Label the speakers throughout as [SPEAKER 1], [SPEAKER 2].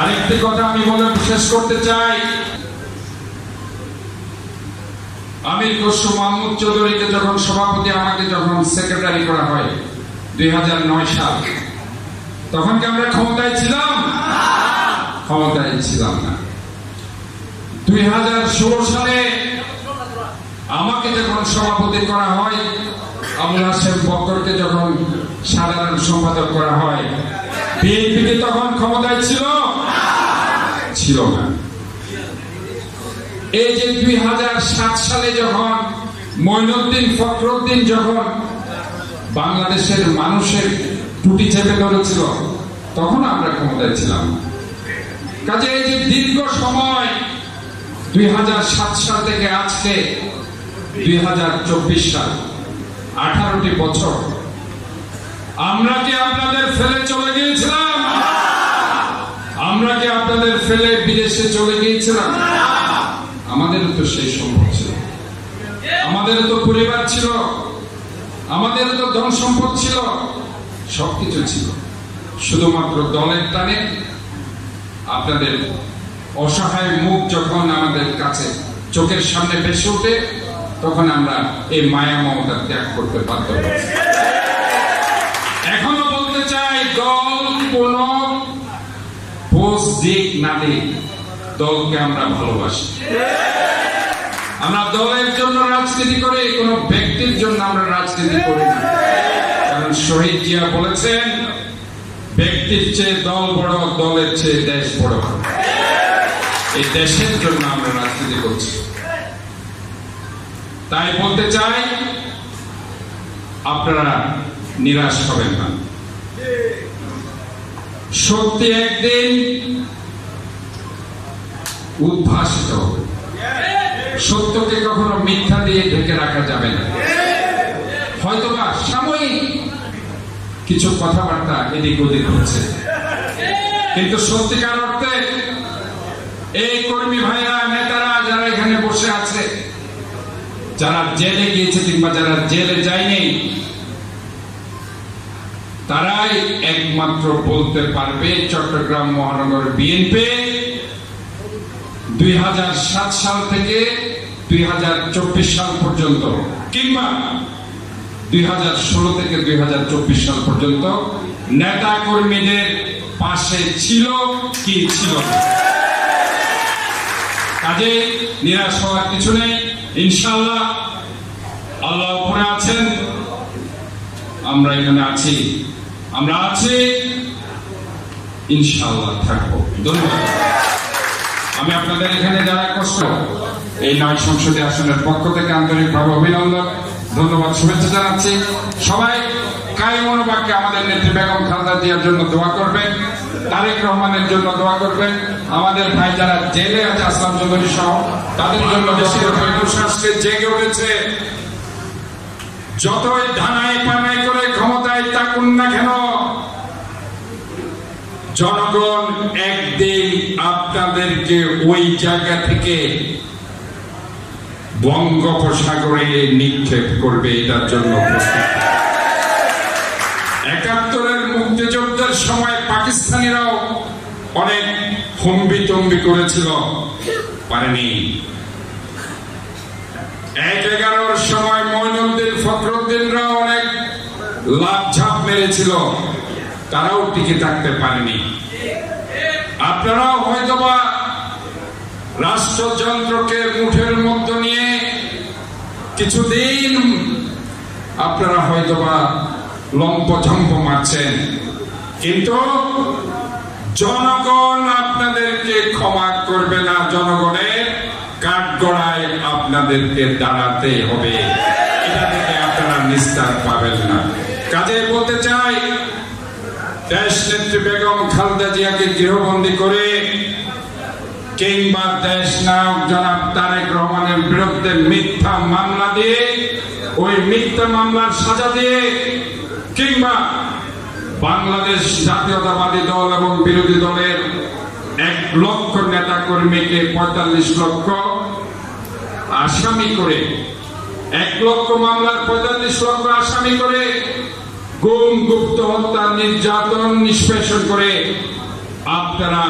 [SPEAKER 1] আরেকটি কথা আমি বলে শেষ করতে চাই, আমির খসরু মাহমুদ চৌধুরীকে যখন সভাপতি, আমাকে যখন সেক্রেটারি করা হয় 2009 সাল, তখন কি আমরা ক্ষমতায় ছিলাম? ক্ষমতায় ছিলাম না। 2016 সালে আমাকে যখন সভাপতি করা হয়, আবুল হাশেম বক্করকে যখন সাধারণ সম্পাদক করা হয়, বিএনপি কি তখন ক্ষমতায় ছিল? ছিল না। এই যে 2007 সালে যখন মঈনুদ্দিন ফখরুদ্দিন যখন বাংলাদেশের মানুষের টুটি চেপে ধরেছিল, তখন আমরা ক্ষমতায় ছিলাম না। কাজে এই যে দীর্ঘ সময় 2007 সাল থেকে আজকে 2024 সাল, 18টি বছর আমরা কি আপনাদের ফেলে চলে গিয়েছিলাম? আমরা কি আপনাদের ফেলে বিদেশে চলে গিয়েছিলাম? আমাদেরও তো সেই সম্ভব ছিল, আমাদেরও তো পরিবার ছিল, আমাদেরও তো ধন সম্পদ ছিল, সবকিছু ছিল। শুধুমাত্র দলের টানে আপনাদের অসহায় মুখ যখন আমাদের কাছে চোখের সামনে ভেসে ওঠে, তখন আমরা এই মায়া মমতা ত্যাগ করতে বাধ্য হই। এখনো বলতে চাই, দল কোন পোস্ট দিক না দিক, দলকে আমরা ভালোবাসি। আমরা দলের জন্য রাজনীতি করি, কোন ব্যক্তির জন্য আমরা রাজনীতি করি না। কারণ শহীদ জিয়া বলেছেন, ব্যক্তির চেয়ে দল বড়, দলের চেয়ে দেশ বড়। এই দেশের জন্য আমরা রাজনীতি করছি। তাই বলতে চাই, আপনারা নিরাশ হবেন না। সত্যি একদিন উদ্ভাসিত হবে। সত্যকে কখনো মিথ্যা দিয়ে ঢেকে রাখা যাবে না। হয়তোবা সাময়িক কিছু কথাবার্তা এদিক ওদিক হচ্ছে, কিন্তু সত্যিকার অর্থে এই কর্মী ভাইরা, নেতারা যারা এখানে বসে আছে, যারা জেলে গিয়েছে কিংবা যারা জেলে যায়নি, তারাই একমাত্র বলতে পারবে চট্টগ্রাম মহানগর বিএনপি 2007 সাল থেকে 2024 সাল পর্যন্ত কিংবা 2016 থেকে 2024 সাল পর্যন্ত নেতা কর্মীদের পাশে ছিল কি ছিল না। কাজে নিরাশ হওয়ার কিছু নেই। ইনশাআল্লাহ আল্লাহ উপরে আছেন, আমরা এখানে আছি, আমরা আছি, ইনশাআল্লাহ থাকবো। ধন্যবাদ। আমি আপনাদের এখানে যারা কষ্ট এই 9 সংসদীয় আসনের পক্ষ থেকে আন্তরিকভাবে অভিনন্দন, ধন্যবাদ, শুভেচ্ছা জানাচ্ছি। সবাই কায় মনোবাক্যে আমাদের নেত্রী বেগম খালেদা জিয়ার জন্য দোয়া করবেন, তারেক রহমানের জন্য দোয়া করবেন, আমাদের ভাই যারা জেলে আছে আসলাম চৌধুরী সহ তাদের জন্য আজকে জেগে উঠেছে। যতই ধানাই পানাই করে ক্ষমতায় থাকুন না কেন, জনগণ একদিন আপনাদেরকে ওই জায়গা থেকে বঙ্গোপসাগরে নিক্ষেপ করবে। এটার জন্য 71-এর মুক্তিযুদ্ধের সময় পাকিস্তানিরাও অনেক হম্বিতম্বি করেছিল, পারেনি। 11-এর সময় মঈনুদ্দিন ফখরুদ্দিনরা অনেক লাভ ঝাপ মেরেছিল, তারাও টিকে থাকতে পারেনি। আপনারাও হয়তোবা রাষ্ট্রযন্ত্রকে মুঠের মধ্যে নিয়ে কিছুদিন আপনারা হয়তোবা লম্পঝম্প মারছেন, কিন্তু জনগণ আপনাদেরকে ক্ষমা করবে না। জনগণের কাঠগড়ায় আপনাদেরকে দাঁড়াতে হবে, এটা থেকে আপনারা নিস্তার পাবেন না। কাজে বলতে চাই, দেশ নেত্রী বেগম খালেদা জিয়াকে গৃহবন্দী করে কিংবা দেশ নায়ক জনাব তারেক রহমানের বিরুদ্ধে মিথ্যা মামলা দিয়ে, ওই মিথ্যা মামলার সাজা দিয়ে, কিংবা বাংলাদেশ জাতীয়তাবাদী দল এবং বিরোধী দলের 1 লক্ষ নেতা কর্মীকে 45 লক্ষ আসামি করে, 1 লক্ষ মামলার 45 লক্ষ আসামি করে গুম, গুপ্ত হত্যা, নির্যাতন, নিষ্পেষণ করে আপনারা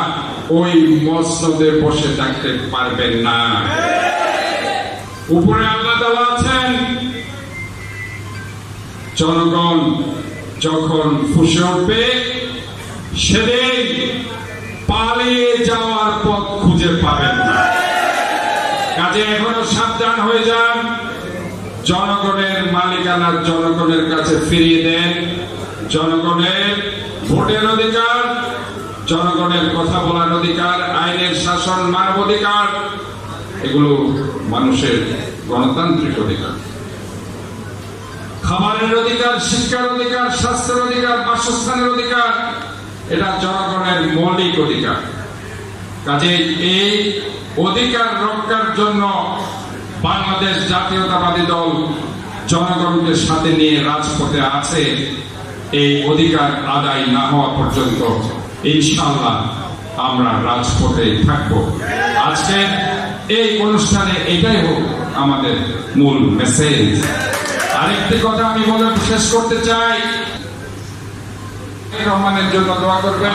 [SPEAKER 1] ওই মসনদে বসে থাকতে পারবেন না। উপরে আল্লাহ তাআলা আছেন। জনগণ যখন ফুঁসে উঠবে সেদিন পালিয়ে যাওয়ার পথ খুঁজে পাবেন না। কাজে এখনো সাবধান হয়ে যান। জনগণের মালিকানা জনগণের কাছে ফিরিয়ে দেন। জনগণের ভোটের অধিকার, জনগণের কথা বলার অধিকার, আইনের শাসন, মানব অধিকার, এগুলো মানুষের গণতান্ত্রিক অধিকার। খাবারের অধিকার, শিক্ষার অধিকার, স্বাস্থ্যের অধিকার, বাসস্থানের অধিকার, এটা জনগণের মৌলিক অধিকার। কাজে এই অধিকার রক্ষার জন্য বাংলাদেশ জাতীয়তাবাদী দল জনগণকে সাথে নিয়ে রাজপথে আছে। এই অধিকার আদায় না হওয়া পর্যন্ত ইনশাআল্লাহ আমরা রাজপথে থাকব। আজকে এই অনুষ্ঠানে এটাই হোক আমাদের মূল মেসেজ। আরেকটি কথা আমি বলে শেষ করতে চাই, রহমানের জন্য দোয়া করবেন।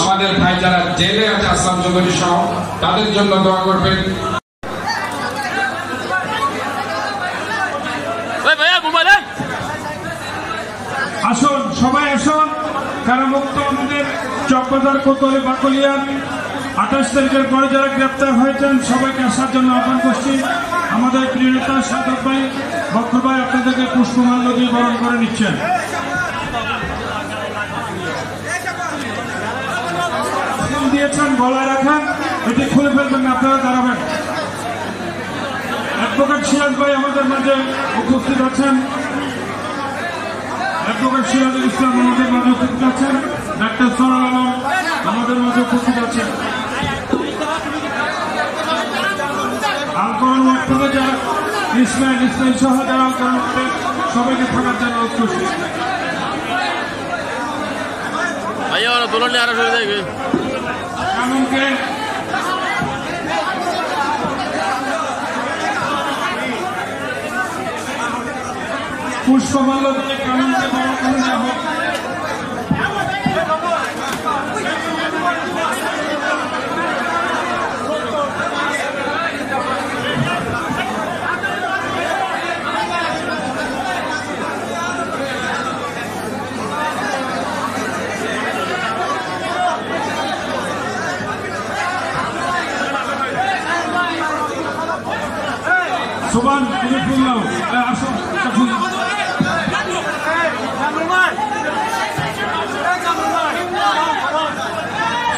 [SPEAKER 1] আমাদের ভাই যারা জেলে আছে আসলাম চৌধুরী সহ তাদের জন্য দোয়া করবেন।
[SPEAKER 2] আসুন সবাই আসুন। কারামুক্ত আমাদের চকবাজার, কোতোয়ালি, বাকলিয়া 28 তারিখের পরে যারা গ্রেপ্তার হয়েছেন সবাইকে আসার জন্য আহ্বান করছি। আমাদের প্রিয় নেতা সাদত ভাই, বক্কর ভাই আপনাদেরকে পুষ্পমাল্য দিয়ে বরণ করে নিচ্ছেন। দিয়েছেন গলায় রাখেন, এটি খুলে ফেলবেন না, আপনারা দাঁড়াবেন। অ্যাডভোকেট সিরাজ ভাই আমাদের মাঝে উপস্থিত আছেন। অ্যাডভোকেট সিরাজুল ইসলাম আমাদের মাঝে উপস্থিত আছেন। ডাক্তার সরল আলম আমাদের মাঝে উপস্থিত আছেন। আলকরণ ওয়ার্ড যারা ইসমাইল সহ যারা আলকরণ সবাইকে থাকার জন্য খুশি। কানুনকে পুষ্পমাল্য দিয়ে কানুনকে বড় করে দেওয়া হোক। সুবান তুমি ফুল নাও, আসো ফুল।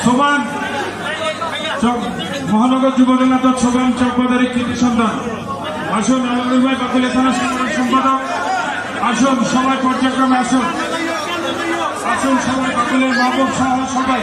[SPEAKER 2] সোবান মহানগর যুবদল নেতা সোবান চকবাজারের কৃতি সন্তান। আসুন আলমগীর ভাই, বাকলিয়া থানা সাংগঠনিক সম্পাদক। আসুন সবাই পর্যায়ক্রমে আসুন। আসুন সবাই, বাকলিয়ার মাহবুব সহ সবাই।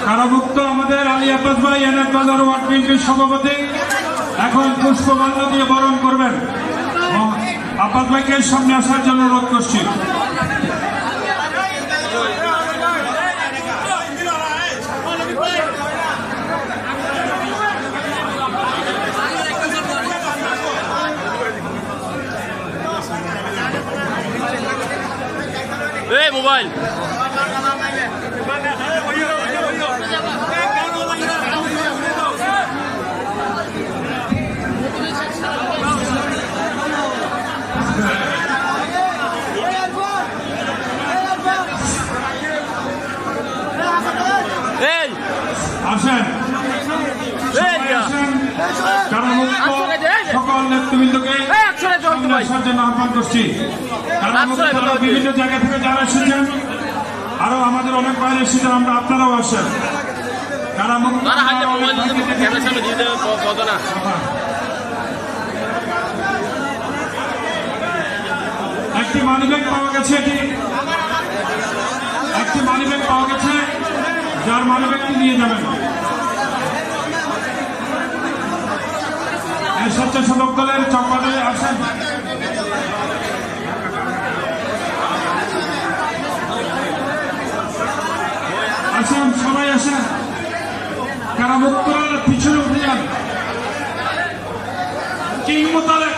[SPEAKER 2] কারামুক্ত আমাদের আলী আব্বাস ভাই, এনায়েত বাজার ওয়ার্ড বিএনপির সভাপতি, এখন পুষ্পমাল্য দিয়ে বরণ করবেন। আব্বাস ভাইকে সামনে আসার জন্য অনুরোধ করছি।
[SPEAKER 3] মোবাইল
[SPEAKER 2] আসেন কারামুক্ত সকল নেতৃবৃন্দকে আসার জন্য আহ্বান করছি। বিভিন্ন জায়গা থেকে যারা এসেছেন, আরো আমাদের অনেক বাইরে এসেছেন, আমরা আপনারাও আসেন। কারামুক্ত একটি মানিব্যাগ পাওয়া গেছে, একটি মানিব্যাগ পাওয়া গেছে, যার মানিব্যাগটি নিয়ে যাবেন। স্বেচ্ছাসেবক দলের চকবাজারে আসেন। আসেন, সবাই আসেন, কারা মুক্তরা পিছনে উঠে যান। কিং মোতালেব